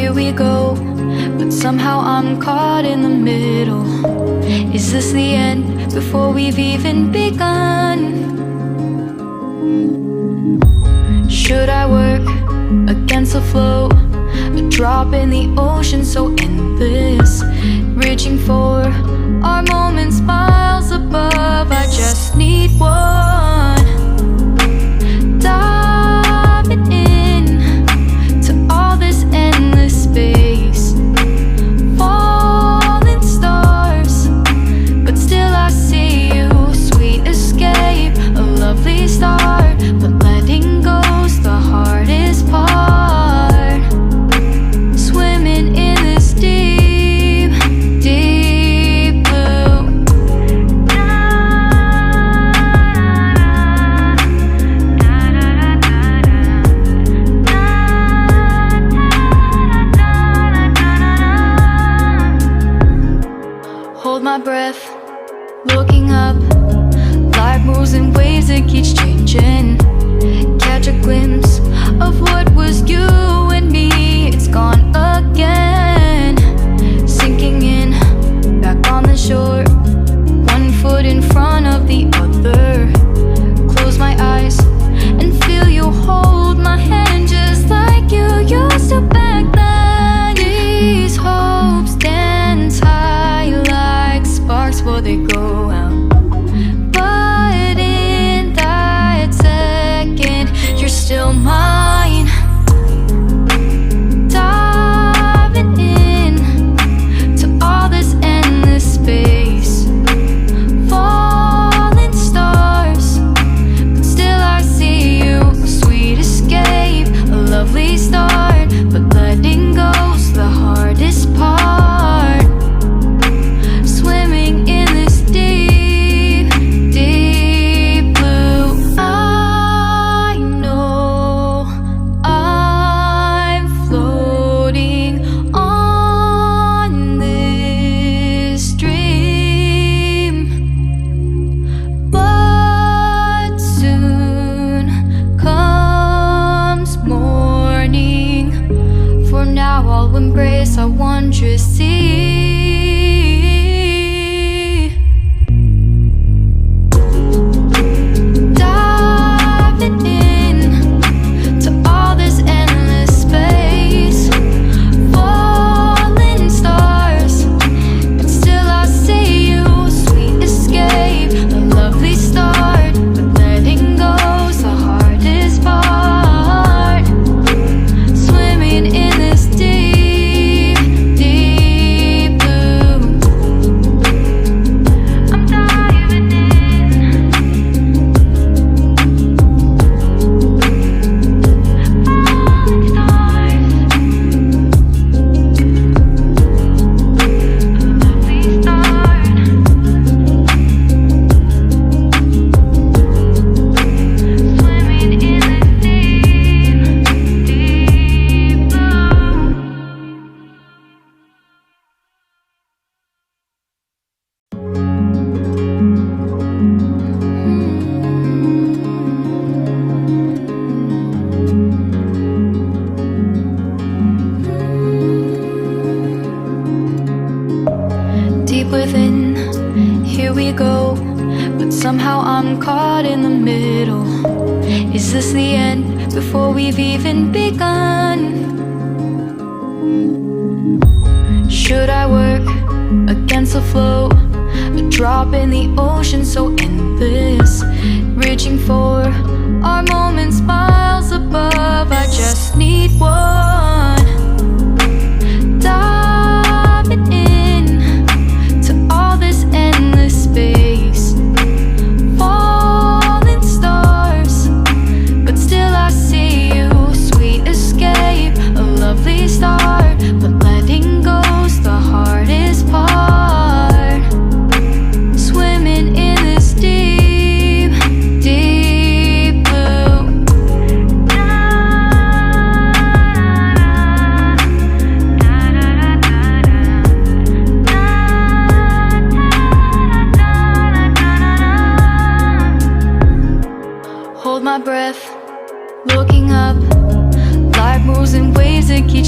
here we go, but somehow I'm caught in the middle. Is this the end before we've even begun? Should I work against the flow? A drop in the ocean so endless, reaching for our moments miles above. I just need one, diving in to all this endless space, falling stars, but still I see you. Sweet escape, a lovely start, but letting go's the hardest part. Swimming in this deep, deep blue. Hold my breath, looking up. Life moves in waves that keeps changing. Catch a glimpse of what was you and me. It's gone again, sinking in, back on the shore. One foot in front of the other. Close my eyes and feel you hold my hand just like you used to back then. These hopes dance high like sparks before they go out. But in that second, you're still mine. Diving in to all this endless space, falling stars, but still I see you. Sweet escape, a lovely start, but letting go's the hardest part. Swimming in this deep, deep blue. I know I'm floating on this dream, but soon comes morning. For now I'll embrace our wondrous sea. Diving in to all this endless space, falling stars, but still I see you. Sweet escape, a lovely start, but letting go's the hardest part. Swimming in this deep, deep blue. I'm diving in. Falling stars, lovely start. Swimming in this deep, deep blue. Deep within, here we go, but somehow I'm caught in the middle. Is this the end before we've even begun? Should I work against the flow? A drop in the ocean so endless, reaching for our moments miles above. I just need one, diving in to all this endless space, falling stars, but still I see you. Sweet escape, a lovely start, but letting go's the hardest part. Swimming in this deep, deep blue. Hold my breath, looking up. Life moves in waves that keep